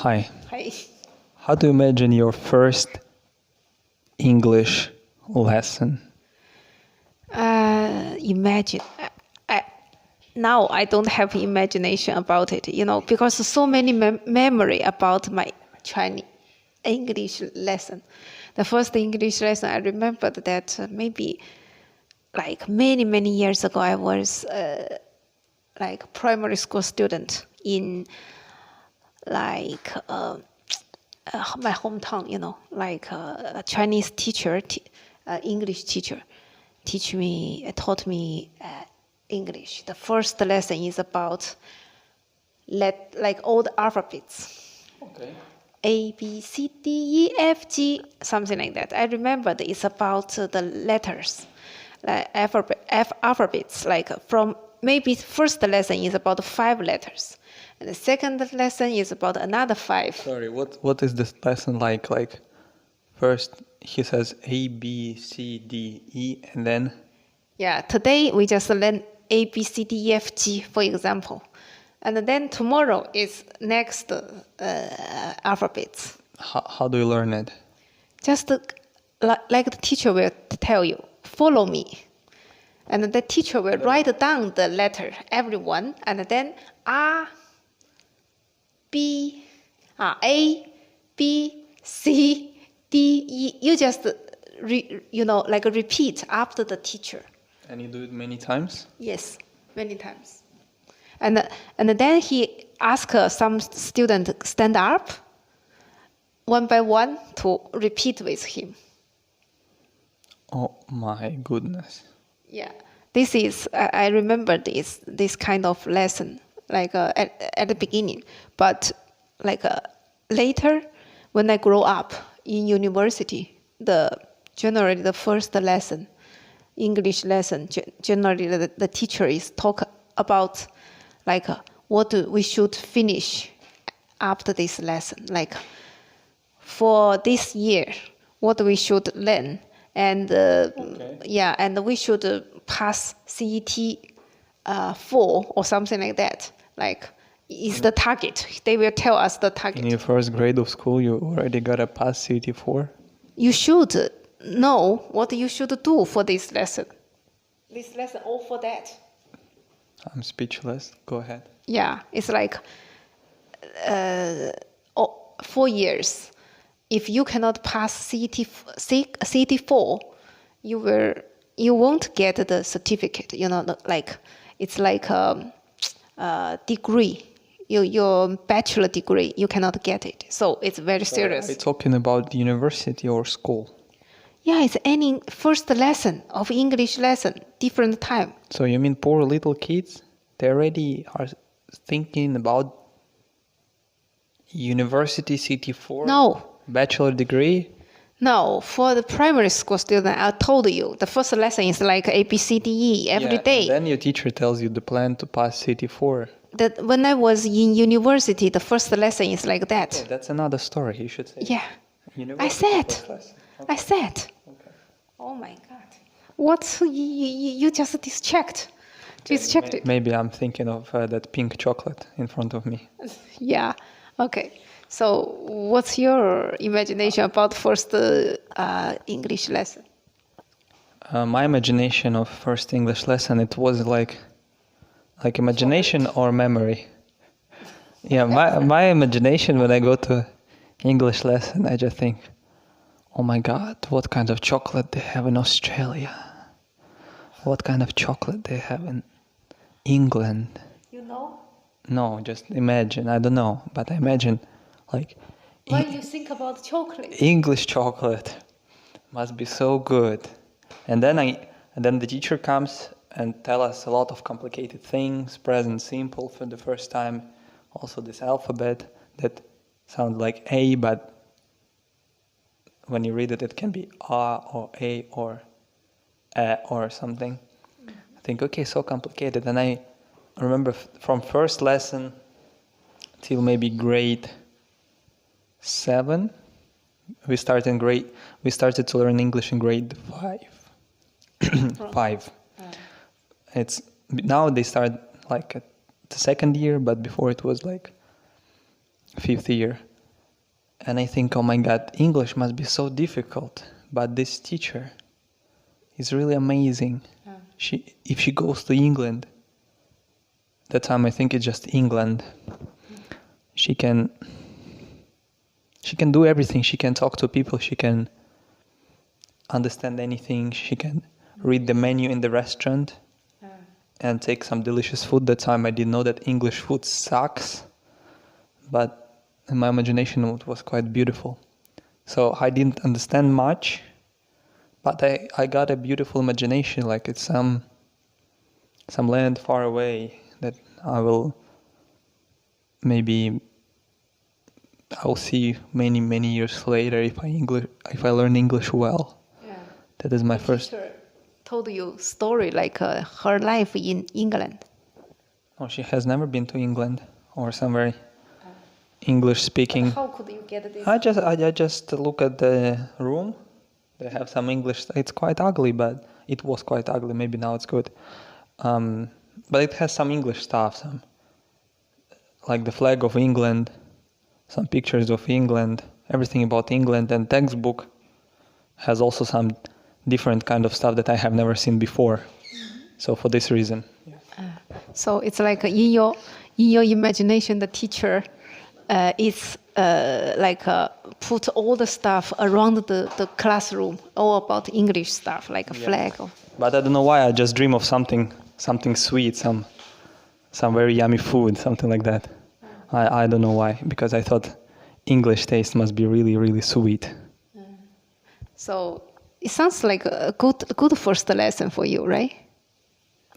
Hi. Hi. How do you imagine your first English lesson? Imagine. Now I don't have imagination about it, because so many memory about my Chinese English lesson. The first English lesson I remembered that maybe like many years ago I was like primary school student in like my hometown, like a Chinese teacher, English teacher, taught me English. The first lesson is about like all the alphabets. Okay. A, B, C, D, E, F, G, something like that. I remember it's about the letters, like alphabets. Like from maybe first lesson is about 5 letters, and the second lesson is about another 5. Sorry, what is this lesson like? Like, first he says A, B, C, D, E, and then? Yeah, today we just learn A, B, C, D, E, F, G, for example. And then tomorrow is next alphabets. How do you learn it? Just like the teacher will tell you, follow me. And the teacher will write down the letter, everyone, and then A, B, A, B, C, D, E. You just, repeat after the teacher. And you do it many times? Yes, many times. And then he asked some student stand up, one by one, to repeat with him. Oh my goodness. Yeah, this is, I remember this kind of lesson, like at the beginning. But like later, when I grow up in university, generally the first lesson, English lesson, generally the teacher is talk about like what we should finish after this lesson, like for this year, what we should learn, and and we should pass CET 4 or something like that. Like is the target. They will tell us the target. In your first grade of school, you already got a pass CET 4? You should know what you should do for this lesson. This lesson all for that. I'm speechless. Go ahead. Yeah, it's like 4 years. If you cannot pass CET 4, you won't get the certificate. Like it's like a degree. Your bachelor degree, you cannot get it. So it's very serious. Are you talking about university or school? Yeah, it's any first lesson of English lesson, different time. So you mean poor little kids? They already are thinking about university CET 4? No. Bachelor degree? No, for the primary school student, I told you, the first lesson is like A, B, C, D, E every day. And then your teacher tells you the plan to pass CET 4. That when I was in university, the first lesson is like that. Okay, that's another story. You should say. Yeah. University I said. first lesson. Okay. I said. Okay. Oh my God. What? You just distracted. Maybe I'm thinking of that pink chocolate in front of me. Yeah. Okay. So what's your imagination about first English lesson? My imagination of first English lesson, it was like imagination or memory. Yeah, my imagination when I go to English lesson, I just think, oh my God, what kind of chocolate they have in Australia? What kind of chocolate they have in England? You know? No, just imagine. I don't know, but I imagine like When you think about chocolate. English chocolate must be so good. And then the teacher comes and tell us a lot of complicated things, present simple for the first time. Also this alphabet that sounds like A, but when you read it, it can be A or A or something. I think, okay, so complicated. And I remember from first lesson till maybe grade 7, we started to learn English in grade 5. 5. It's now they start like at the second year, but before it was like 5th year. And I think, oh my God, English must be so difficult. But this teacher is really amazing. If she goes to England, that time I think it's just England, she can do everything. She can talk to people. She can understand anything. She can read the menu in the restaurant and take some delicious food. That time I didn't know that English food sucks, but in my imagination it was quite beautiful. So I didn't understand much, but I got a beautiful imagination, like it's some land far away that I'll see many years later if I learn English well. Yeah. That is my first. Teacher told you story like her life in England. Oh, she has never been to England or somewhere English speaking. How could you get this? I just look at the room. They have some English. It's quite ugly, but it was quite ugly. Maybe now it's good. But it has some English stuff, some like the flag of England, some pictures of England, everything about England, and textbook has also some different kind of stuff that I have never seen before. So for this reason. So it's like in your imagination, the teacher is put all the stuff around the classroom, all about English stuff, like a flag. But I don't know why. I just dream of something sweet, some very yummy food, something like that. I don't know why, because I thought English taste must be really sweet. So it sounds like a good first lesson for you, right?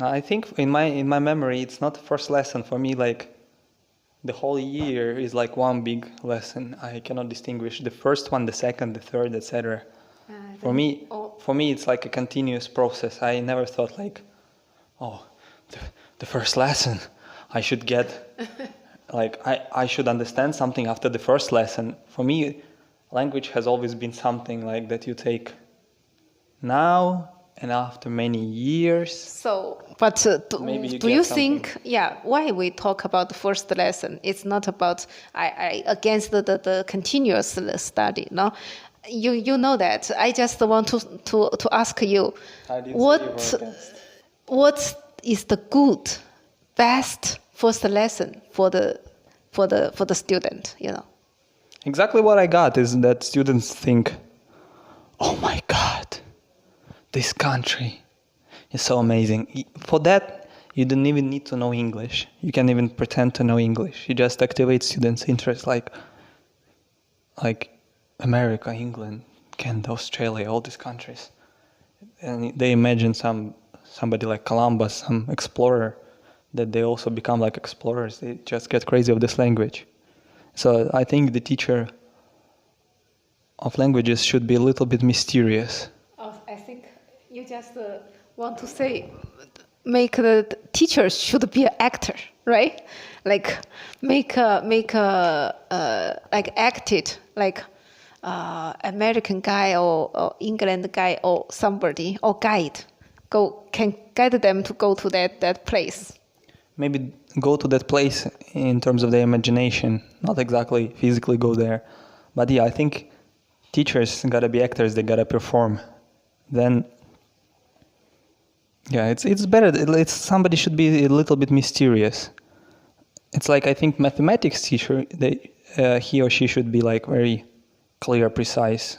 I think in my memory, it's not the first lesson for me. Like the whole year is like one big lesson. I cannot distinguish the first one, the second, the third, etc. For me, it's like a continuous process. I never thought like, the first lesson, I should get, like I should understand something after the first lesson. For me, language has always been something like that you take now and after many years. So, but do you think, why we talk about the first lesson? It's not about I against the continuous study, no? You know that. I just want to ask you, what is the good, best first lesson for the student? You know. Exactly what I got is that students think, oh my God, this country is so amazing. For that, you don't even need to know English. You can even pretend to know English. You just activate students' interest, like America, England, Canada, Australia, all these countries. And they imagine somebody like Columbus, some explorer, that they also become like explorers. They just get crazy of this language. So I think the teacher of languages should be a little bit mysterious. I think you just want to say, make the teachers should be an actor, right? Like acted like American guy or England guy or somebody or guide can guide them to go to that place. Maybe go to that place in terms of their imagination, not exactly physically go there. But I think teachers gotta be actors, they gotta perform. Then, it's better. Somebody should be a little bit mysterious. It's like I think mathematics teacher, he or she should be like very clear, precise.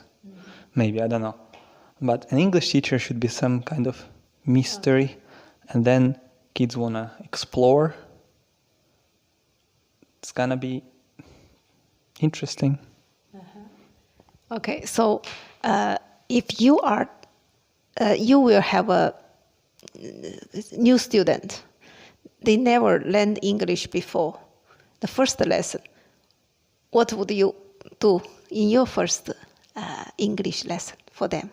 Maybe, I don't know. But an English teacher should be some kind of mystery, and then kids wanna explore. It's gonna be interesting. Okay, so if you are, you will have a new student. They never learned English before. The first lesson, what would you do in your first English lesson for them?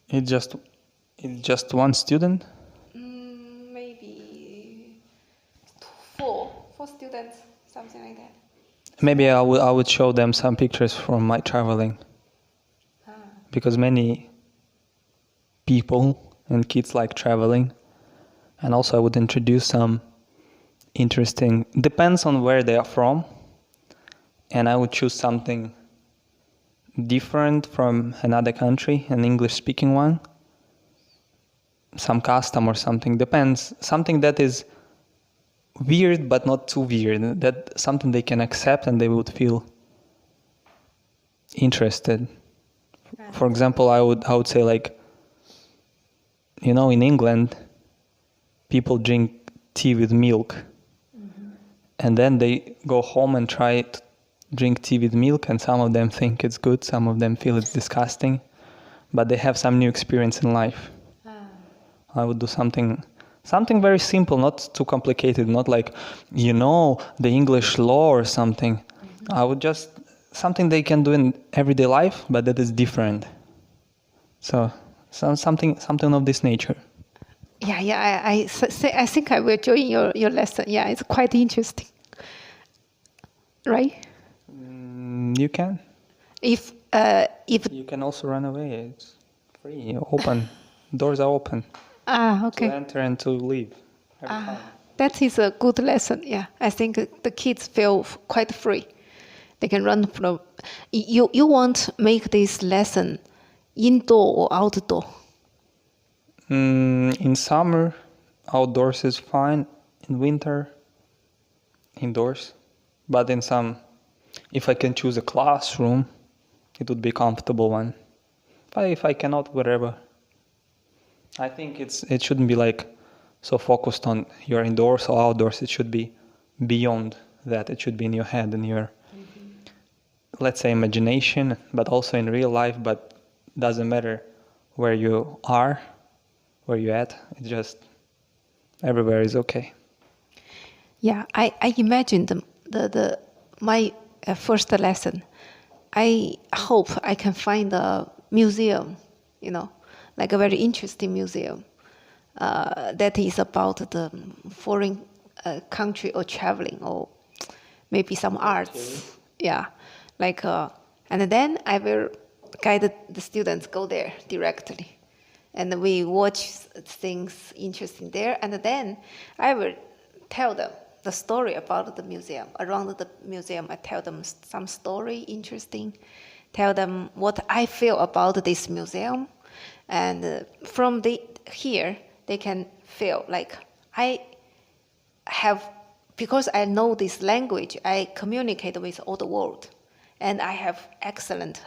It's just one student? Maybe four students, something like that. Maybe I would show them some pictures from my traveling. Because many people and kids like traveling. And also I would introduce some interesting, depends on where they are from. and I would choose something different from another country, an English-speaking one, some custom or something, depends, something that is weird but not too weird, that something they can accept and they would feel interested. For example, I would say, like, you know, in England, people drink tea with milk, and then they go home and try to drink tea with milk, and some of them think it's good, some of them feel it's disgusting, but they have some new experience in life. I would do something very simple, not too complicated, not like, you know, the English law or something. I would just, something they can do in everyday life, but that is different. So something of this nature. Yeah. I think I will join your lesson. Yeah, it's quite interesting. Right? You can. If You can also run away. It's free, open. Doors are open. Okay. To enter and to leave. Every time. That is a good lesson. Yeah, I think the kids feel quite free. They can run from. You want make this lesson indoor or outdoor? In summer, outdoors is fine. In winter, indoors. But in some, if I can choose a classroom, it would be a comfortable one. But if I cannot, whatever. I think it shouldn't be like so focused on your indoors or outdoors. It should be beyond that. It should be in your head and your, let's say, imagination, but also in real life. But doesn't matter where you are, where you're at. It's just everywhere is okay. Yeah, I imagine my first lesson. I hope I can find a museum, like a very interesting museum that is about the foreign country or traveling or maybe some arts. Yeah, like and then I will guide the students go there directly, and we watch things interesting there, and then I will tell them the story about the museum. Around the museum, I tell them some story interesting, tell them what I feel about this museum, and from here they can feel like I have, because I know this language, I communicate with all the world, and I have excellent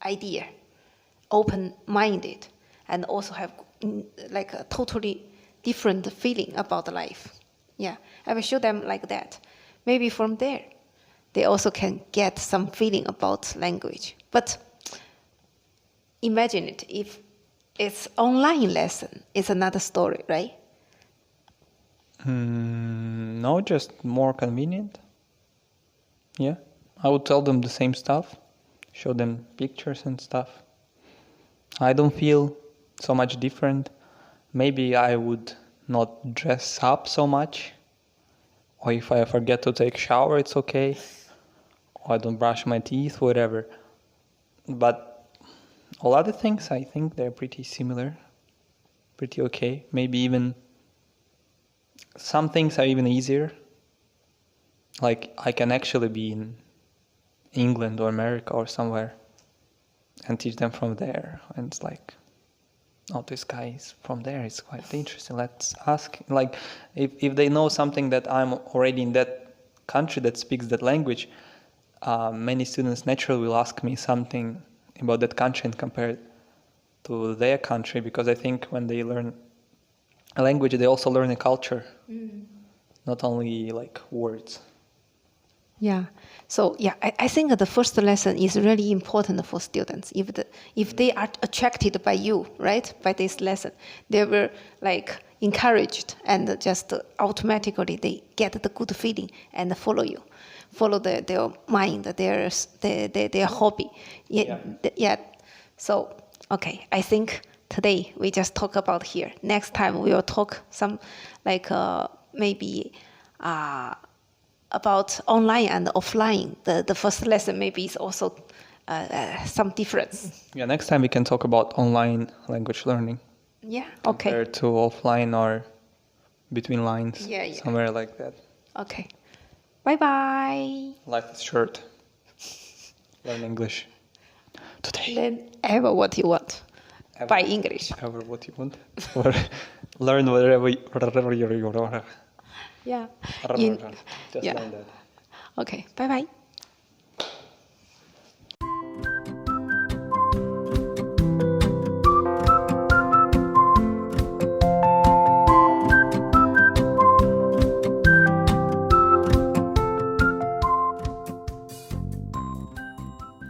idea, open-minded, and also have like a totally different feeling about life. Yeah, I will show them like that. Maybe from there, they also can get some feeling about language. But imagine it, if it's online lesson, it's another story, right? No, just more convenient. Yeah, I would tell them the same stuff, show them pictures and stuff. I don't feel so much different. Maybe I would not dress up so much, or if I forget to take shower, it's okay, or I don't brush my teeth, whatever. But all other things, I think they're pretty similar, pretty okay. Maybe even some things are even easier. Like I can actually be in England or America or somewhere and teach them from there, and it's like, oh, this guy is from there, it's quite interesting, let's ask. Like if they know something that I'm already in that country that speaks that language, many students naturally will ask me something about that country and compare it to their country, because I think when they learn a language, they also learn a culture, not only like words. Yeah. So yeah, I think the first lesson is really important for students. If they are attracted by you, right, by this lesson, they will like encouraged, and just automatically they get the good feeling and follow you, follow their mind, their hobby. Yeah. So okay, I think today we just talk about here. Next time we will talk some like maybe. About online and offline, the first lesson maybe is also some difference. Yeah, next time we can talk about online language learning. Yeah, okay. Compared to offline or between lines, somewhere like that. Okay. Bye-bye. Life is short. Learn English. Today. Learn ever what you want Ever. by English. Ever what you want. Or learn whatever you Yeah. Just In- learn that. Okay. Bye bye.